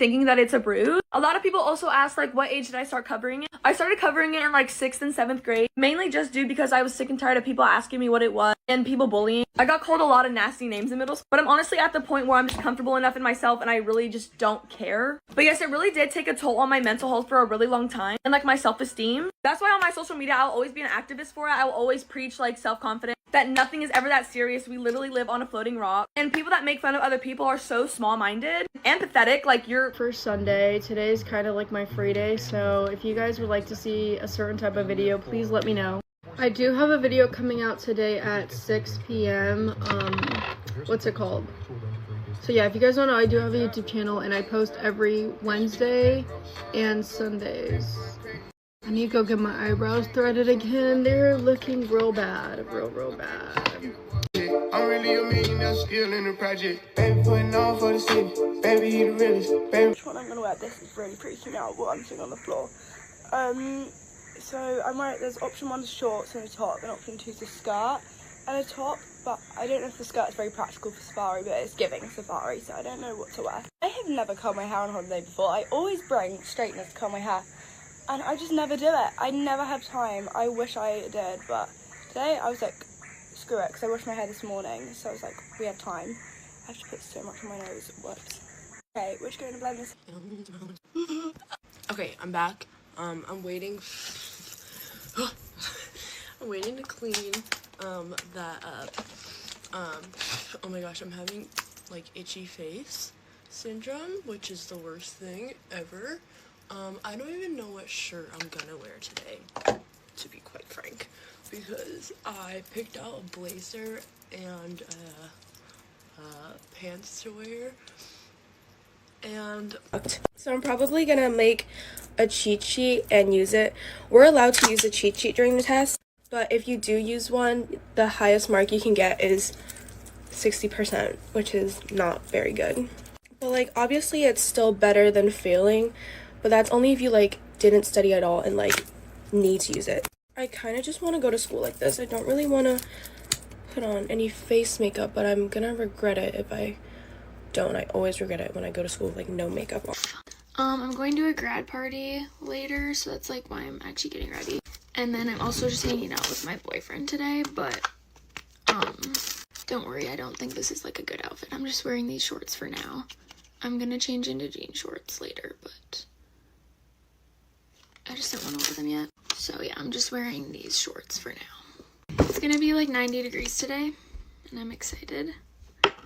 thinking that it's a bruise. A lot of people also ask like what age did I start covering it? I started covering it in like 6th and 7th grade, mainly just due because I was sick and tired of people asking me what it was and people bullying. I got called a lot of nasty names in middle school, but I'm honestly at the point where I'm just comfortable enough in myself and I really just don't care. But yes, it really did take a toll on my mental health for a really long time and like my self-esteem. That's why on my social media I'll always be an activist for it. I will always preach like self-confidence, that nothing is ever that serious. We literally live on a floating rock, and people that make fun of other people are so small-minded and pathetic. Like, you're first Sunday. Today is kind of like my free day, so if you guys would like to see a certain type of video, please let me know. I do have a video coming out today at 6 p.m. What's it called? So yeah, if you guys don't know, I do have a YouTube channel and I post every Wednesday and Sundays. I need to go get my eyebrows threaded again. They're looking real bad, real bad. I'm really a millionaire, still in the project. Baby putting on for the city. Baby, he the realest. Baby. Which one I'm gonna wear? This is really freaking out what I'm sitting on the floor. So I'm wearing, there's option 1 is shorts and a top, and option 2 is a skirt and a top, but I don't know if the skirt is very practical for safari, but it's giving safari, so I don't know what to wear. I have never curled my hair on holiday before. I always bring straighteners to curl my hair, and I just never do it. I never have time. I wish I did, but today I was like, screw it, because I washed my hair this morning, so I was like, we have time. I have to put so much on my nose. Whoops. Okay, we're just going to blend this. Okay, I'm back. I'm waiting. I'm waiting to clean that up. Oh my gosh, I'm having like itchy face syndrome, which is the worst thing ever. I don't even know what shirt I'm gonna wear today, to be quite frank, because I picked out a blazer and pants to wear, and so I'm probably gonna make a cheat sheet and use it. We're allowed to use a cheat sheet during the test, but if you do use one, the highest mark you can get is 60%, which is not very good. But like, obviously it's still better than failing, but that's only if you like didn't study at all and like need to use it. I kind of just want to go to school like this. I don't really want to put on any face makeup, but I'm gonna regret it if I don't. I always regret it when I go to school with like no makeup on. I'm going to a grad party later, so that's like why I'm actually getting ready. And then I'm also just hanging out with my boyfriend today, but don't worry, I don't think this is like a good outfit. I'm just wearing these shorts for now. I'm gonna change into jean shorts later, but I just don't want to wear them yet. So yeah, I'm just wearing these shorts for now. It's gonna be like 90 degrees today, and I'm excited,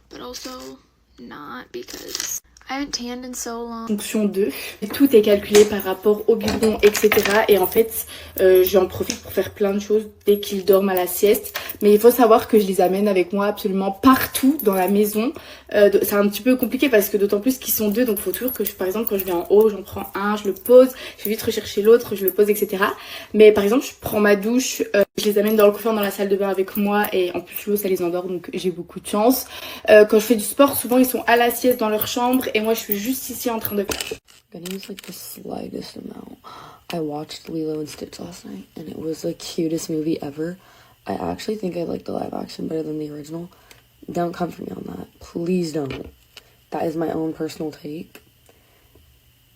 but also not because I haven't tanned in so long. Fonction 2, tout est calculé par rapport au biberon, etc. Et en fait, j'en profite pour faire plein de choses dès qu'ils dorment à la sieste. Mais il faut savoir que je les amène avec moi absolument partout dans la maison. C'est un petit peu compliqué parce que d'autant plus qu'ils sont 2, donc il faut toujours que, par exemple, quand je vais en haut, j'en prends un, je le pose, je vais vite rechercher l'autre, je le pose, etc. Mais par exemple, je prends ma douche, je les amène dans le coffre dans la salle de bain avec moi, et en plus l'eau ça les endort, donc j'ai beaucoup de chance. Quand je fais du sport, souvent ils sont à la sieste dans leur chambre et moi je suis juste ici en train de... I'm gonna use like the slightest amount. I watched Lilo and Stitch last night and it was the cutest movie ever. I actually think I like the live action better than the original. Don't come for me on that. Please don't. That is my own personal take.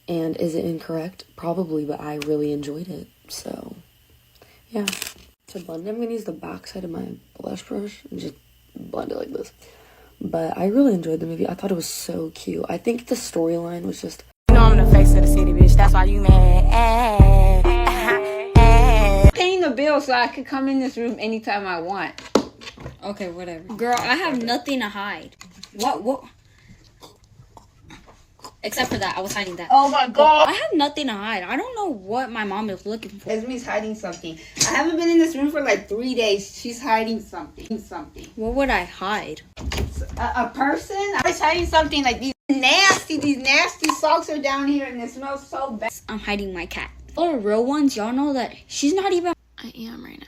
And is it incorrect? Probably, but I really enjoyed it. So, yeah. To blend it, I'm gonna use the back side of my blush brush and just blend it like this. But I really enjoyed the movie. I thought it was so cute. I think the storyline was just... You know I'm the face of the city, bitch. That's why you mad. Paying the bill so I could come in this room anytime I want. Okay, whatever. Girl, I have nothing to hide. What? Except for that, I was hiding that. Oh my god! I have nothing to hide. I don't know what my mom is looking for. Esme's hiding something. I haven't been in this room for like 3 days. She's hiding something. What would I hide? A person? I was hiding something like these nasty socks are down here and it smells so bad. I'm hiding my cat. All the real ones, y'all know that she's not even... I am right now.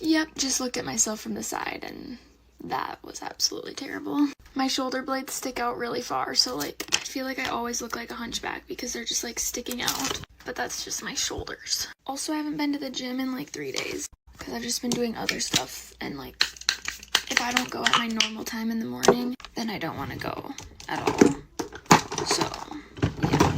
Yep, just look at myself from the side and that was absolutely terrible. My shoulder blades stick out really far, so like I feel like I always look like a hunchback because they're just like sticking out. But that's just my shoulders. Also, I haven't been to the gym in like 3 days because I've just been doing other stuff, and like if I don't go at my normal time in the morning, then I don't want to go at all. So, yeah.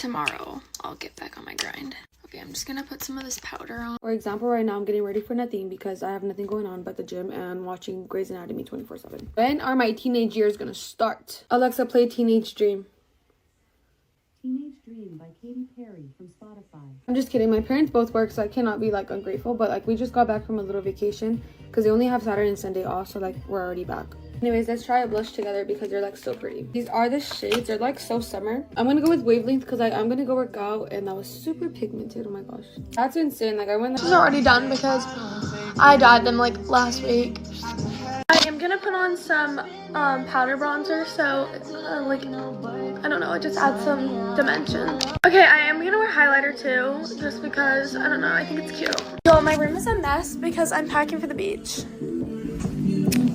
tomorrow I'll get back on my grind. Okay, I'm just gonna put some of this powder on. For example, right now I'm getting ready for nothing because I have nothing going on but the gym and watching Grey's Anatomy 24/7. When are my teenage years gonna start? Alexa, play Teenage Dream. Teenage Dream by Katy Perry from Spotify. I'm just kidding. My parents both work, so I cannot be like ungrateful, but like we just got back from a little vacation because they only have Saturday and Sunday off, so like we're already back. Anyways, let's try a blush together because they're like so pretty. These are the shades. They're like so summer. I'm gonna go with Wavelength because I'm gonna go work out, and that was super pigmented. Oh my gosh, that's insane. Like I went. This is already done because I dyed them like last week. I am gonna put on some powder bronzer, so like I don't know, it just adds some dimension. Okay, I am gonna wear highlighter too, just because I don't know, I think it's cute. So my room is a mess because I'm packing for the beach.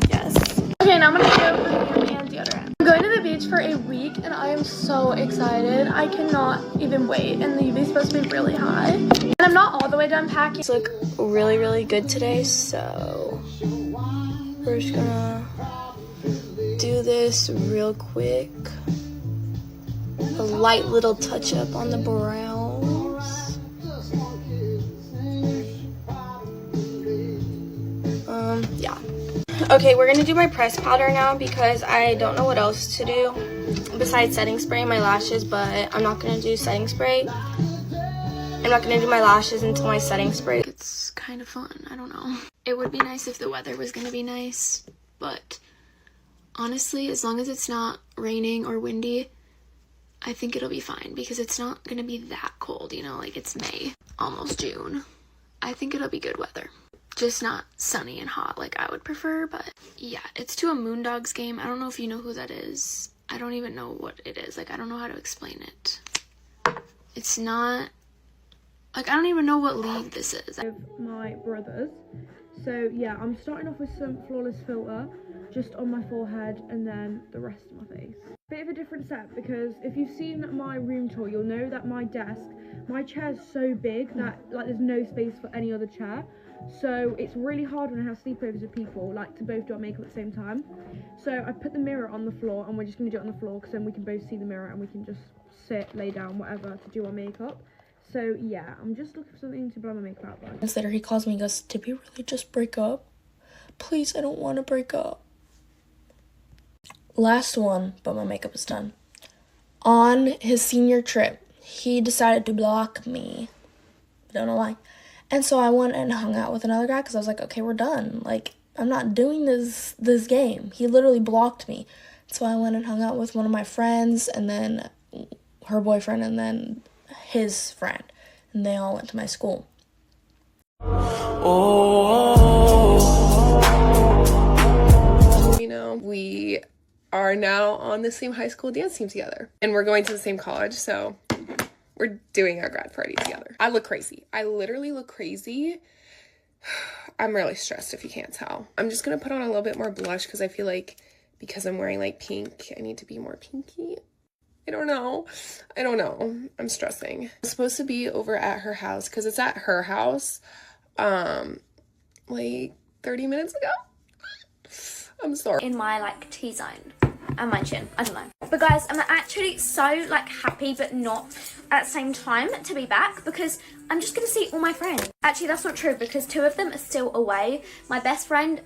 Yes. Okay, now I'm gonna go perfume and deodorant. I'm going to the beach for a week and I am so excited. I cannot even wait, and the UV is supposed to be really high. And I'm not all the way done packing. It's look really good today, so we're just gonna do this real quick. A light little touch up on the brows. Yeah. Okay, we're gonna do my press powder now because I don't know what else to do besides setting spray my lashes, but I'm not gonna do setting spray. I'm not gonna do my lashes until my setting spray. It's kind of fun, I don't know. It would be nice if the weather was gonna be nice, but honestly, as long as it's not raining or windy, I think it'll be fine because it's not gonna be that cold, you know, like it's May, almost June. I think it'll be good weather. Just not sunny and hot like I would prefer, but yeah, it's to a Moondogs game. I don't know if you know who that is. I don't even know what it is. Like, I don't know how to explain it. It's not, like, I don't even know what league this is. My brothers. So yeah, I'm starting off with some flawless filter just on my forehead and then the rest of my face. Bit of a different setup because if you've seen my room tour, you'll know that my chair is so big that like there's no space for any other chair. So it's really hard when I have sleepovers with people, like to both do our makeup at the same time. So I put the mirror on the floor and we're just going to do it on the floor because then we can both see the mirror and we can just sit, lay down, whatever to do our makeup. So yeah, I'm just looking for something to blow my makeup out by. Minutes later, he calls me and goes, "Did we really just break up? Please, I don't want to break up." Last one, but my makeup is done. On his senior trip, he decided to block me. I don't know why. And so I went and hung out with another guy because I was like, okay, we're done. Like, I'm not doing this game. He literally blocked me. So I went and hung out with one of my friends and then her boyfriend and then his friend. And they all went to my school. You know, we are now on the same high school dance team together. And we're going to the same college, so we're doing our grad party together. I look crazy. I literally look crazy. I'm really stressed if you can't tell. I'm just gonna put on a little bit more blush because I feel like because I'm wearing like pink, I need to be more pinky. I don't know. I'm stressing. I'm supposed to be over at her house because it's at her house like 30 minutes ago. I'm sorry. In my like T-zone and my chin, I don't know. But guys, I'm actually so like happy but not at the same time to be back because I'm just gonna see all my friends. Actually, that's not true because two of them are still away. My best friend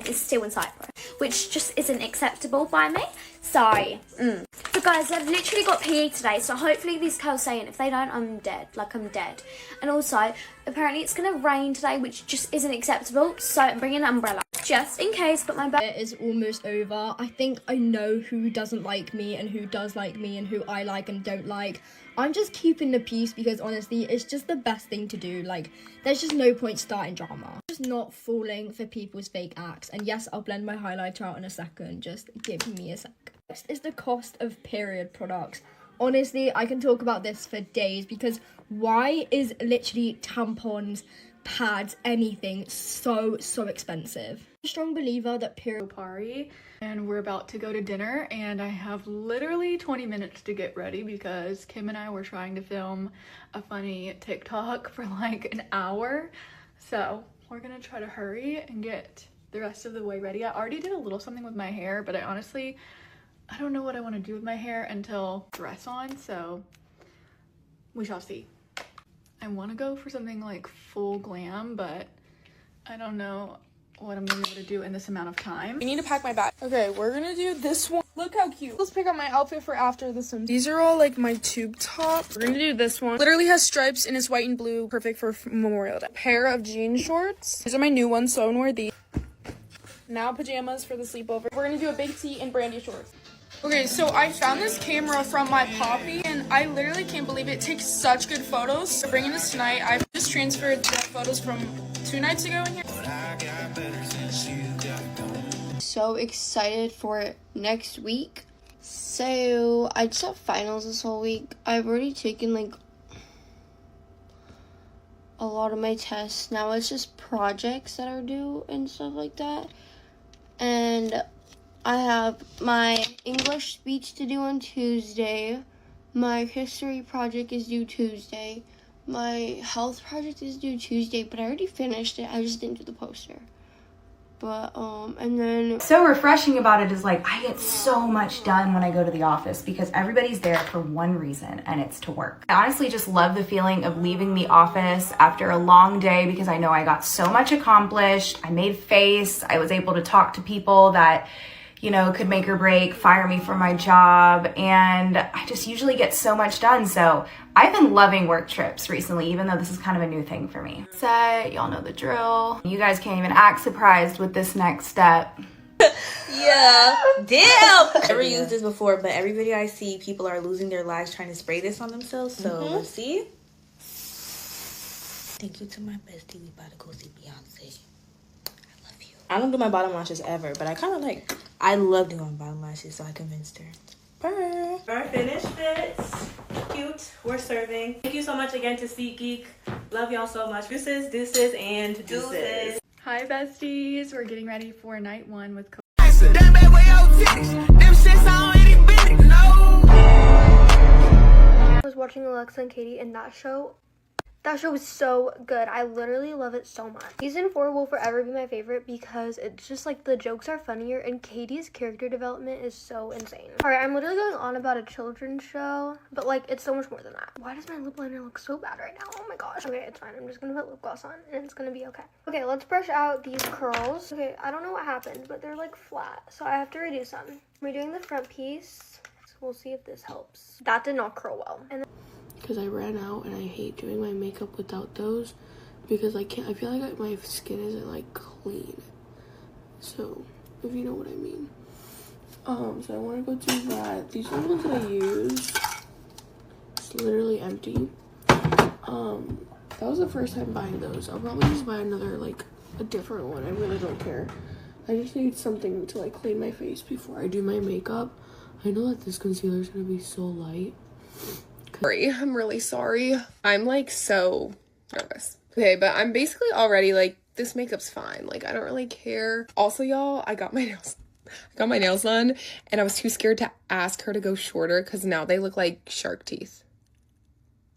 is still in Cyprus, which just isn't acceptable by me. Sorry. But guys, I've literally got PE today, so hopefully these girls say, and if they don't, I'm dead. Like, I'm dead. And also, apparently it's gonna rain today, which just isn't acceptable, so I'm bringing an umbrella just in case. But my it is almost over. I think I know who doesn't like me and who does like me and who I like and don't like. I'm just keeping the peace because honestly, it's just the best thing to do. Like, there's just no point starting drama. Just not falling for people's fake acts. And yes, I'll blend my highlighter out in a second. Just give me a sec. Next is the cost of period products. Honestly, I can talk about this for days because why is literally tampons, pads, anything so expensive? I'm a strong believer that period party, and we're about to go to dinner, and I have literally 20 minutes to get ready because Kim and I were trying to film a funny TikTok for like an hour. So we're gonna try to hurry and get the rest of the way ready. I already did a little something with my hair, but I honestly I don't know what I want to do with my hair until dress on, so we shall see. I want to go for something like full glam, but I don't know what I'm gonna be able to do in this amount of time. I need to pack my bag. Okay, we're gonna do this one. Look how cute. Let's pick up my outfit for after the swim. These are all like my tube top. We're gonna do this one. Literally has stripes and it's white and blue. Perfect for Memorial Day. Pair of jean shorts. These are my new ones, so I'm gonna wear these. Now pajamas for the sleepover. We're gonna do a big tee and brandy shorts. Okay, so I found this camera from my poppy and I literally can't believe it takes such good photos. We're bringing this tonight. I've just transferred the photos from 2 nights ago in here. So excited for next week. So I just have finals this whole week. I've already taken like a lot of my tests. Now it's just projects that are due and stuff like that. And I have my English speech to do on Tuesday. My history project is due Tuesday. My health project is due Tuesday, but I already finished it. I just didn't do the poster. But, and then... So refreshing about it is like, I get so much done when I go to the office because everybody's there for one reason, and it's to work. I honestly just love the feeling of leaving the office after a long day because I know I got so much accomplished. I made face. I was able to talk to people that, you know, could make or break, fire me from my job, and I just usually get so much done. So I've been loving work trips recently, even though this is kind of a new thing for me. Set, y'all know the drill. You guys can't even act surprised with this next step. Yeah, damn! Never used this before, but every video I see, people are losing their lives trying to spray this on themselves, so let's see. Thank you to my bestie, we about to go see Beyonce. I don't do my bottom lashes ever, but I love doing my bottom lashes, so I convinced her. Purr. Our finished fits. Cute. We're serving. Thank you so much again to SeatGeek. Love y'all so much. Deuces, and deuces. Hi besties, we're getting ready for night 1 with I was watching Alexa and Katie in that show. That show was so good. I literally love it so much. Season 4 will forever be my favorite because it's just like the jokes are funnier and Katie's character development is so insane. Alright, I'm literally going on about a children's show, but like it's so much more than that. Why does my lip liner look so bad right now? Oh my gosh. Okay, it's fine. I'm just gonna put lip gloss on and it's gonna be okay. Okay, let's brush out these curls. Okay, I don't know what happened, but they're like flat, so I have to redo some. We're doing the front piece, so we'll see if this helps. That did not curl well. And because I ran out and I hate doing my makeup without those because I feel like my skin isn't like clean, so if you know what I mean. So I want to go do that. These are the ones that I use. It's literally empty. That was the first time buying those. I'll probably just buy another, like a different one. I really don't care. I just need something to like clean my face before I do my makeup. I know that this concealer is gonna be so light. I'm really sorry. I'm like so nervous. Okay, but I'm basically already like, this makeup's fine. Like, I don't really care. Also, y'all, I got my nails done and I was too scared to ask her to go shorter because now they look like shark teeth.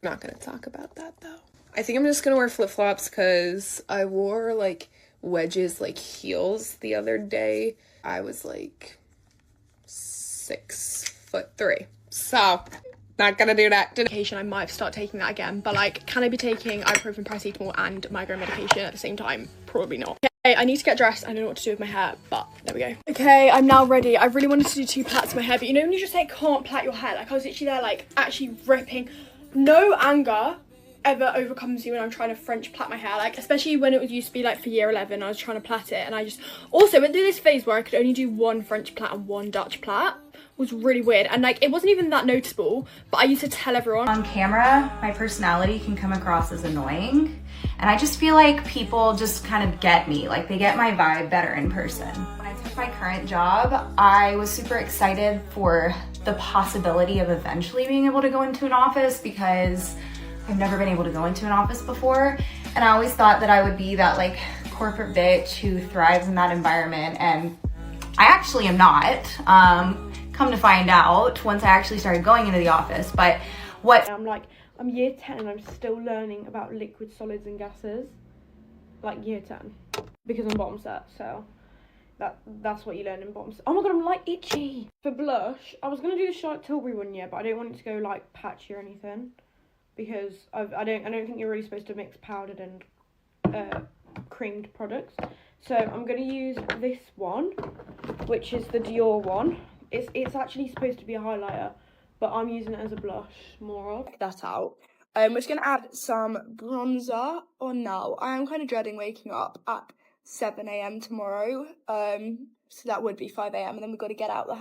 I'm not gonna talk about that though. I think I'm just gonna wear flip-flops because I wore like wedges, like heels the other day. I was like 6'3". So not gonna do that. Medication, I might start taking that again, but like, can I be taking ibuprofen, paracetamol, and migraine medication at the same time? Probably not. Okay, I need to get dressed. I don't know what to do with my hair, but there we go. Okay, I'm now ready. I really wanted to do 2 plaits of my hair, but you know when you just like can't plait your hair? Like I was literally there like actually ripping. No anger ever overcomes you when I'm trying to French plait my hair, like especially when it used to be like for year 11 I was trying to plait it, and I just also went through this phase where I could only do 1 French plait and 1 Dutch plait. Was really weird, and like it wasn't even that noticeable, but I used to tell everyone. On camera, my personality can come across as annoying, and I just feel like people just kind of get me, like they get my vibe better in person. When I took my current job, I was super excited for the possibility of eventually being able to go into an office because I've never been able to go into an office before, and I always thought that I would be that like corporate bitch who thrives in that environment, and I actually am not. Come to find out once I actually started going into the office. But what I'm year 10 and I'm still learning about liquid, solids and gases, like year 10, because I'm bottom set. So That's what you learn in bottoms. Oh my god, I'm like itchy. For blush, I was gonna do the Charlotte Tilbury one, yeah, but I don't want it to go like patchy or anything, because I don't think you're really supposed to mix powdered and creamed products. So I'm gonna use this one, which is the Dior one. It's actually supposed to be a highlighter, but I'm using it as a blush more of. That out. We're just gonna add some bronzer on now. I am kind of dreading waking up at 7 a.m. tomorrow. So that would be 5 a.m. and then we've got to get out the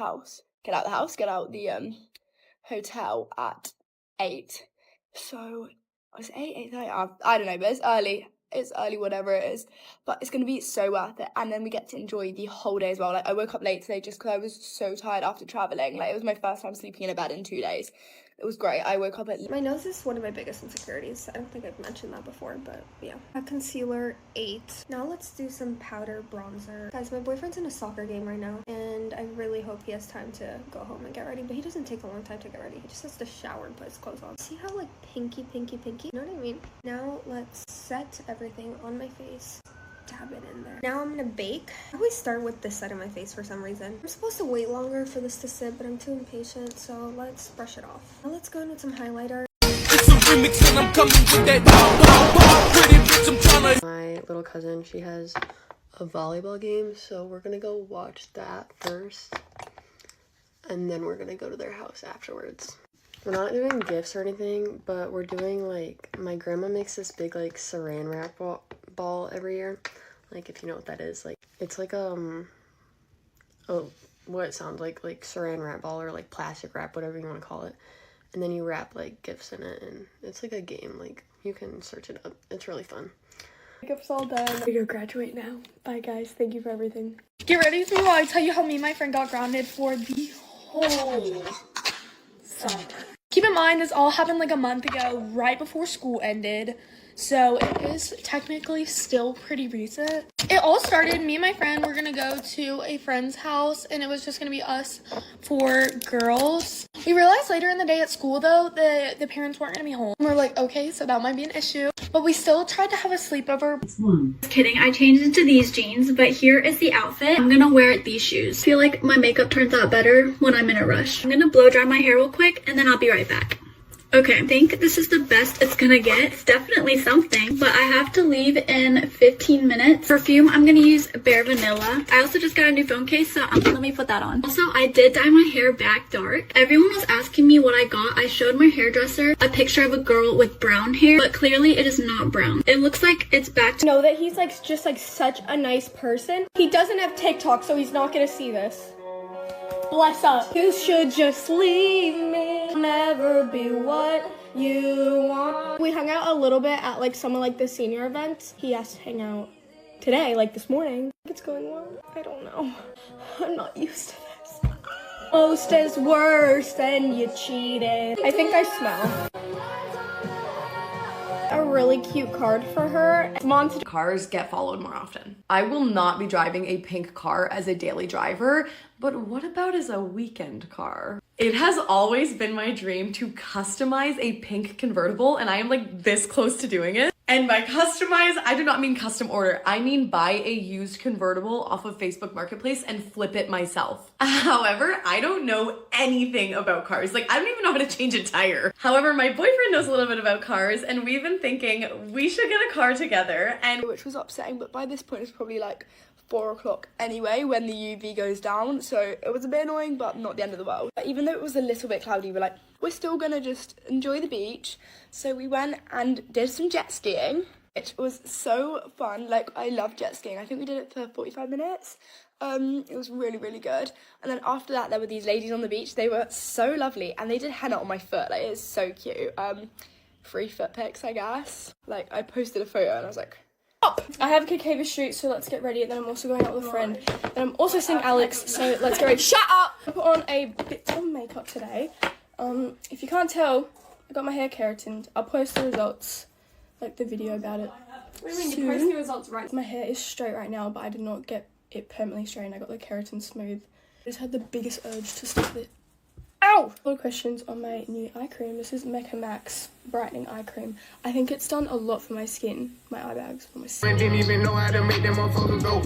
hotel at 8. So was it 8:30? I don't know, but it's early. It's early, whatever it is. But it's gonna be so worth it. And then we get to enjoy the whole day as well. Like I woke up late today just because I was so tired after traveling. Like it was my first time sleeping in a bed in 2 days. It was great. I woke up at... My nose is one of my biggest insecurities. I don't think I've mentioned that before, but yeah. A concealer 8. Now let's do some powder bronzer. Guys, my boyfriend's in a soccer game right now, and I really hope he has time to go home and get ready, but he doesn't take a long time to get ready. He just has to shower and put his clothes on. See how like pinky? You know what I mean? Now let's set everything on my face. Dab it in there. Now I'm gonna bake. I always start with this side of my face for some reason. I'm supposed to wait longer for this to sit, but I'm too impatient, so let's brush it off. Now let's go in with some highlighter. My little cousin, she has a volleyball game, so we're gonna go watch that first, and then we're gonna go to their house afterwards. We're not doing gifts or anything, but we're doing like, my grandma makes this big like saran wrap ball every year. Like if you know what that is, like it's like what it sounds like saran wrap ball or like plastic wrap, whatever you want to call it, and then you wrap like gifts in it, and it's like a game. Like you can search it up. It's really fun. Makeup's all done. We go graduate now. Bye guys, thank you for everything. Get ready with me while I tell you how me and my friend got grounded for the whole summer. Keep in mind, this all happened like a month ago, right before school ended. So it is technically still pretty recent. It all started, me and my friend were gonna go to a friend's house, and it was just gonna be us 4 girls. We realized later in the day at school though, the parents weren't gonna be home. We're like, okay, so that might be an issue. But we still tried to have a sleepover. Just kidding, I changed into these jeans, but here is the outfit. I'm gonna wear these shoes. I feel like my makeup turns out better when I'm in a rush. I'm gonna blow dry my hair real quick, and then I'll be right back. Okay, I think this is the best it's gonna get. It's definitely something, but I have to leave in 15 minutes. Perfume, I'm gonna use Bare Vanilla. I also just got a new phone case, so let me put that on. Also, I did dye my hair back dark. Everyone was asking me what I got. I showed my hairdresser a picture of a girl with brown hair, but clearly it is not brown. It looks like it's back to... Know that he's like just like such a nice person. He doesn't have TikTok, so he's not gonna see this. Bless up. You should just leave me, never be what you want. We hung out a little bit at like some of like the senior events. He asked to hang out today, like this morning. It's going well. I don't know. I'm not used to this. Most is worse than you cheated. I think I smell. A really cute card for her. Cars get followed more often. I will not be driving a pink car as a daily driver, but what about as a weekend car? It has always been my dream to customize a pink convertible, and I am like this close to doing it. And by customize, I do not mean custom order. I mean buy a used convertible off of Facebook Marketplace and flip it myself. However, I don't know anything about cars. Like, I don't even know how to change a tire. However, my boyfriend knows a little bit about cars, and we've been thinking we should get a car together. And which was upsetting, but by this point it's probably like 4 o'clock anyway when the UV goes down, so it was a bit annoying, but not the end of the world. But even though it was a little bit cloudy, we're still gonna just enjoy the beach. So we went and did some jet skiing. It was so fun. Like, I love jet skiing. I think we did it for 45 minutes. It was really, really good. And then after that, there were these ladies on the beach. They were so lovely, and they did henna on my foot. Like, it's so cute. Free foot pics, I guess. Like, I posted a photo and I was like, I have Cicada Street, so let's get ready. And then I'm also going out with a friend. And I'm also seeing Alex, so let's get ready. Shut up! I put on a bit of makeup today. If you can't tell, I got my hair keratined. I'll post the results, like the video about it. What do you mean? You post the results right? My hair is straight right now, but I did not get it permanently straight. I got the keratin smooth. I just had the biggest urge to stop it. Ow! A lot of questions on my new eye cream. This is Mecca Max Brightening Eye Cream. I think it's done a lot for my skin, my eye bags, for my skin. Didn't even know how to make them motherfuckers go.